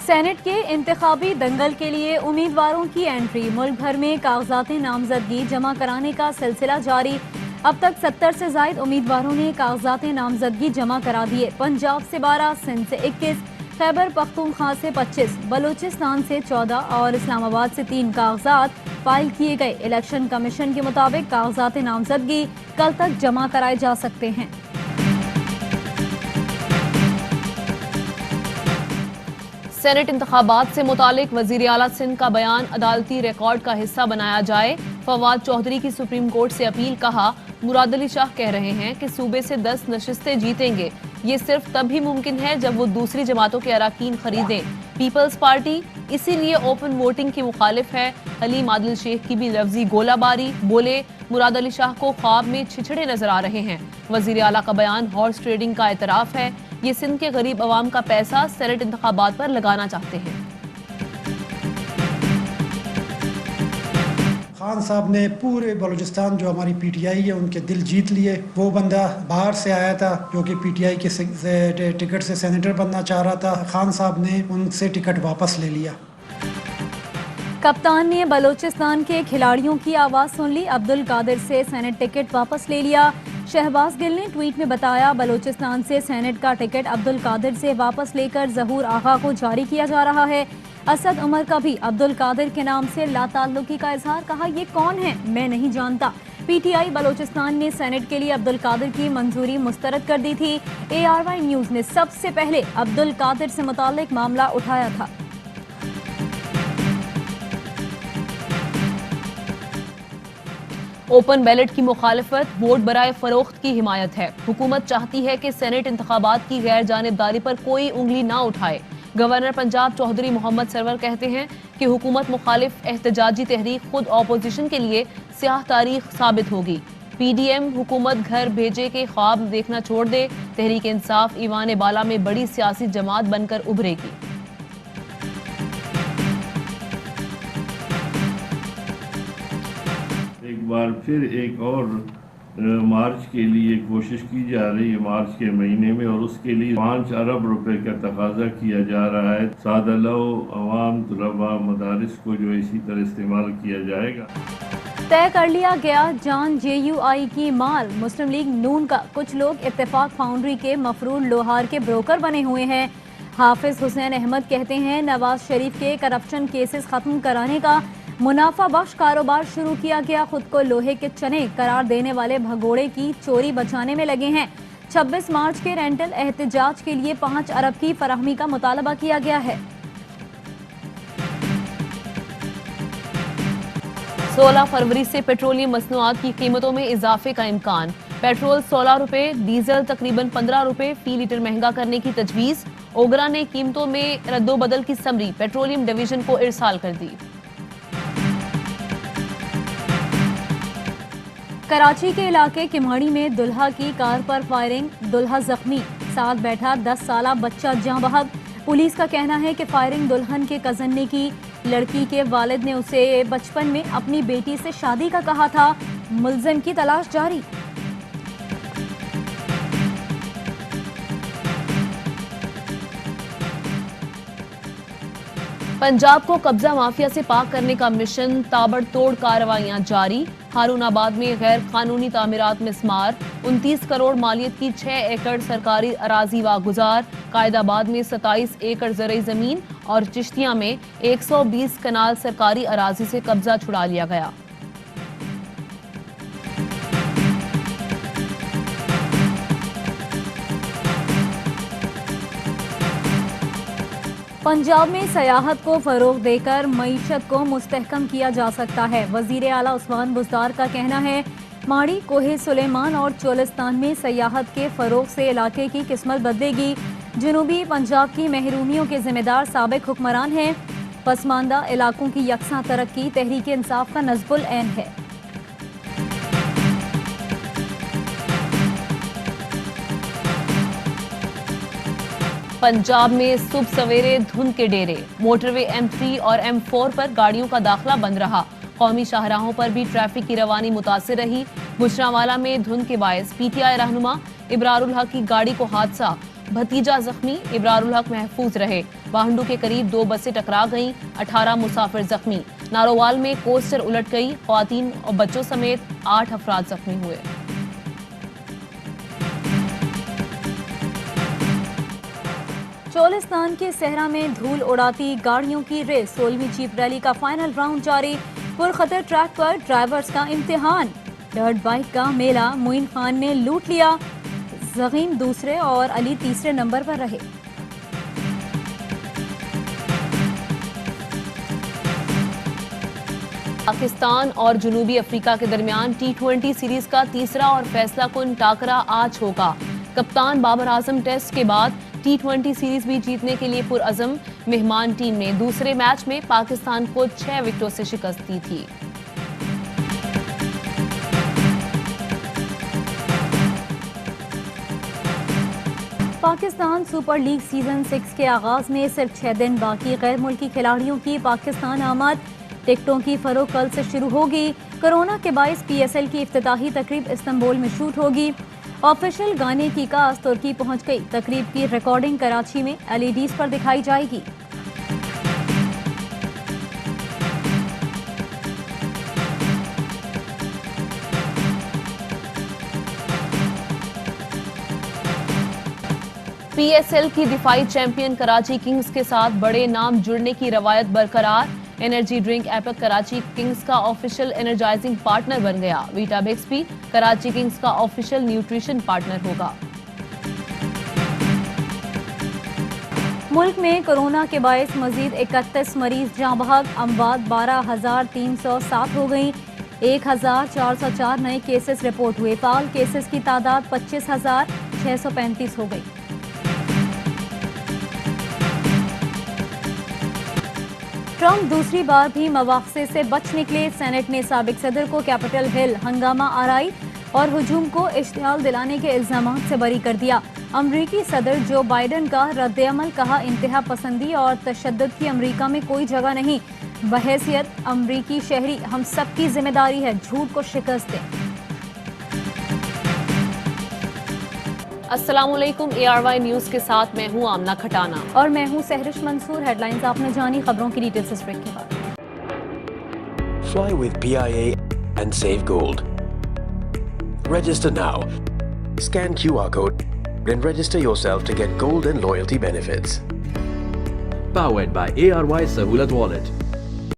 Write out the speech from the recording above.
Senate के इंतखाबी दंगल के लिए उम्मीदवारों की एंट्री। मुल्क भर में कागजात नामजदगी जमा कराने का सिलसिला जारी। अब तक 70 से जायद उम्मीदवारों ने कागजात नामजदगी जमा करा दिए। पंजाब से 12, सिंध से 21, खैबर पख्तूनख्वा से 25, बलूचिस्तान से 14 और इस्लामाबाद से 3 कागजात फाइल किए गए। इलेक्शन कमीशन के मुताबिक कागजात नामजदगी कल तक जमा कराए जा सकते हैं। सेनेट इंतखाबात से मुतालिक वजीर आला सिंध का बयान अदालती रिकॉर्ड का हिस्सा बनाया जाए। फवाद चौधरी की सुप्रीम कोर्ट से अपील। कहा, मुराद अली शाह कह रहे हैं कि सूबे से 10 नशिस्तें जीतेंगे। ये सिर्फ तभी मुमकिन है जब वो दूसरी जमातों के अराकीन खरीदें। पीपल्स पार्टी इसीलिए ओपन वोटिंग की मुखालिफ है। हलीम आदिल शेख की भी लफ्जी गोलाबारी। बोले, मुराद अली शाह को ख्वाब में छिछड़े नजर आ रहे हैं। वजीर आला का बयान हॉर्स ट्रेडिंग का एतराफ है। ये सिंध के गरीब अवाम का पैसा सेनेट इंतखाबात पर लगाना चाहते हैं। खान साहब ने पूरे बलूचिस्तान जो हमारी पीटीआई है उनके दिल जीत लिए। वो बंदा बाहर से आया था जो कि पीटीआई के टिकट से सेनेटर बनना चाह रहा था। खान साहब ने उनसे टिकट वापस ले लिया। कप्तान ने बलूचिस्तान के खिलाड़ियों की आवाज़ सुन ली। अब्दुल कादिर से सेनेट टिकट वापस ले लिया। शहबाज गिल ने ट्वीट में बताया, बलूचिस्तान से सेनेट का टिकट अब्दुल कादिर से वापस लेकर जहूर आगा को जारी किया जा रहा है। असद उमर का भी अब्दुल कादिर के नाम से लाताल्लुकी का इजहार। कहा, ये कौन है, मैं नहीं जानता। पीटीआई बलूचिस्तान ने सेनेट के लिए अब्दुल कादिर की मंजूरी मुस्तरद कर दी थी। ARY न्यूज़ ने सबसे पहले अब्दुल कादिर से मुताल्लिक मामला उठाया था। ओपन बैलेट की मुखालिफत, वोट बराए फरोख्त की हिमायत है। हुकूमत चाहती है कि सेनेट इंतखाबात की गैर जानिबदारी पर कोई उंगली ना उठाए। गवर्नर पंजाब चौधरी मोहम्मद सरवर कहते हैं कि हुकूमत मुखालिफ एहतजाजी तहरीक खुद ऑपोजिशन के लिए स्याह तारीख साबित होगी। PDM हुकूमत घर भेजे के ख्वाब देखना छोड़ दे। तहरीक इंसाफ ईवान बाला में बड़ी सियासी जमात बनकर उभरेगी। एक बार फिर एक और मार्च के लिए कोशिश की जा रही है मार्च के महीने में, और उसके लिए 5 अरब रुपए का तकाजा किया जा रहा है। सादा लो अवाम तलबा मदारिस को जो इसी तरह इस्तेमाल किया जाएगा। तय कर लिया गया जान JUI की माल। मुस्लिम लीग नून का कुछ लोग इत्तेफाक फाउंड्री के मफरूल लोहार के ब्रोकर बने हुए हैं। हाफिज हुसैन अहमद कहते हैं, नवाज शरीफ के करप्शन केसेस खत्म कराने का मुनाफा बख्श कारोबार शुरू किया गया। खुद को लोहे के चने करार देने वाले भगोड़े की चोरी बचाने में लगे हैं। 26 मार्च के रेंटल एहतजाज के लिए 5 अरब की फराहमी का मुतालबा किया गया है। 16 फरवरी से पेट्रोलियम मसनूआत की कीमतों में इजाफे का इम्कान। पेट्रोल 16 रुपए, डीजल तकरीबन 15 रुपए फी लीटर महंगा करने की तजवीज। ओगरा ने कीमतों में रद्दोबदल की समरी पेट्रोलियम डिवीजन को इरसाल कर दी। कराची के इलाके किमाड़ी में दुल्हा की कार पर फायरिंग, दुल्हा जख्मी, साथ बैठा 10 साला बच्चा जाँ बहक। पुलिस का कहना है कि फायरिंग दुल्हन के कजन ने की। लड़की के वालिद ने उसे बचपन में अपनी बेटी से शादी का कहा था। मुलजिम की तलाश जारी। पंजाब को कब्जा माफिया से पाक करने का मिशन, ताबड़तोड़ कार्रवाइयां जारी। हारूनाबाद में गैर कानूनी तामीरात मिसमार। 29 करोड़ मालियत की 6 एकड़ सरकारी अराजी वागुजार। कायदाबाद में 27 एकड़ ज़रई जमीन और चिश्तिया में 120 कनाल सरकारी अराजी से कब्जा छुड़ा लिया गया। पंजाब में सयाहत को फरोग देकर मईशत को मुस्तहकम किया जा सकता है। वजीर आला उस्मान बुज़दार का कहना है, माड़ी, कोहे सुलेमान और चोलिस्तान में सयाहत के फरोग से इलाके की किस्मत बदलेगी। जनूबी पंजाब की महरूमियों के जिम्मेदार साबिक हुक्मरान हैं। पसमानदा इलाकों की यकसा तरक्की तहरीक इंसाफ का नज़्बुल ऐन है। पंजाब में सुबह सवेरे धुंध के डेरे। मोटरवे M3 और M4 पर गाड़ियों का दाखिला बंद रहा। कौमी शाहराहों पर भी ट्रैफिक की रवानी मुतासिर रही। गुजरांवाला में धुंध के बायस PTI रहनुमा इब्रारुल हक की गाड़ी को हादसा। भतीजा जख्मी, इब्रारुल हक महफूज रहे। वाहंडू के करीब 2 बसें टकरा गईं, 18 मुसाफिर जख्मी। नारोवाल में कोस्टर उलट गई, खवातीन और बच्चों समेत 8 अफराद जख्मी हुए। चोलिस्तान के सहरा में धूल उड़ाती गाड़ियों की रेस, 16वीं जीप रैली का फाइनल राउंड जारी। पुरखतर ट्रैक पर ड्राइवर्स का इम्तिहान। डर्ट बाइक का मेला मोइन खान ने लूट लिया। जगीम दूसरे और अली तीसरे नंबर पर रहे। पाकिस्तान और जनूबी अफ्रीका के दरमियान T20 सीरीज का तीसरा और फैसला कुन टाकरा आज होगा। कप्तान बाबर आजम टेस्ट के बाद T20 सीरीज भी जीतने के लिए पुरअज़म। मेहमान टीम ने दूसरे मैच में पाकिस्तान को 6 विकेटों से शिकस्त दी थी। पाकिस्तान सुपर लीग सीजन 6 के आगाज में सिर्फ 6 दिन बाकी। गैर मुल्की खिलाड़ियों की पाकिस्तान आमद। टिकटों की फरोख्त कल से शुरू होगी। कोरोना के बाइस PSL की इफ्तिताही तकरीब इस्तांबुल में शूट होगी। ऑफिशियल गाने की कास्ट तुर्की पहुंच गई। तकरीब की रिकॉर्डिंग कराची में LEDs पर दिखाई जाएगी। PSL की दिफाई चैंपियन कराची किंग्स के साथ बड़े नाम जुड़ने की रवायत बरकरार। Energy drink epic Karachi Kings का ऑफिशियल एनर्जाइजिंग पार्टनर बन गया। वीटाबिक्स भी कराची किंग्स का ऑफिशियल न्यूट्रिशन पार्टनर होगा। मुल्क में कोरोना के बायस मजीद 31 मरीज जाँ बहक। अमवात 12,307 हो गई। 1,404 नए केसेस रिपोर्ट हुए। फाल केसेस की तादाद 25,635 हो गई। ट्रंप दूसरी बार भी मवाक़से से बच निकले। सेनेट ने साबिक सदर को कैपिटल हिल हंगामा आराई और हुजूम को इश्तियाल दिलाने के इल्जामात से बरी कर दिया। अमरीकी सदर जो बाइडन का रद्द-ए-अमल, कहा इंतहा पसंदी और तशद्दुद की अमरीका में कोई जगह नहीं। बहैसियत अमरीकी शहरी हम सब की जिम्मेदारी है झूठ को शिकस्त दें। अस्सलामुअलैकुम, ARY न्यूज़ के साथ मैं हूं आमना खटाना और मैं हूं सहरिश मंसूर। हेडलाइंस आपने जानी, खबरों की डिटेल्स इस ब्रेक के बाद। Fly with PIA and save gold. Register now. Scan QR code and register yourself to get gold and loyalty benefits. Powered by ARY Sahulat Wallet.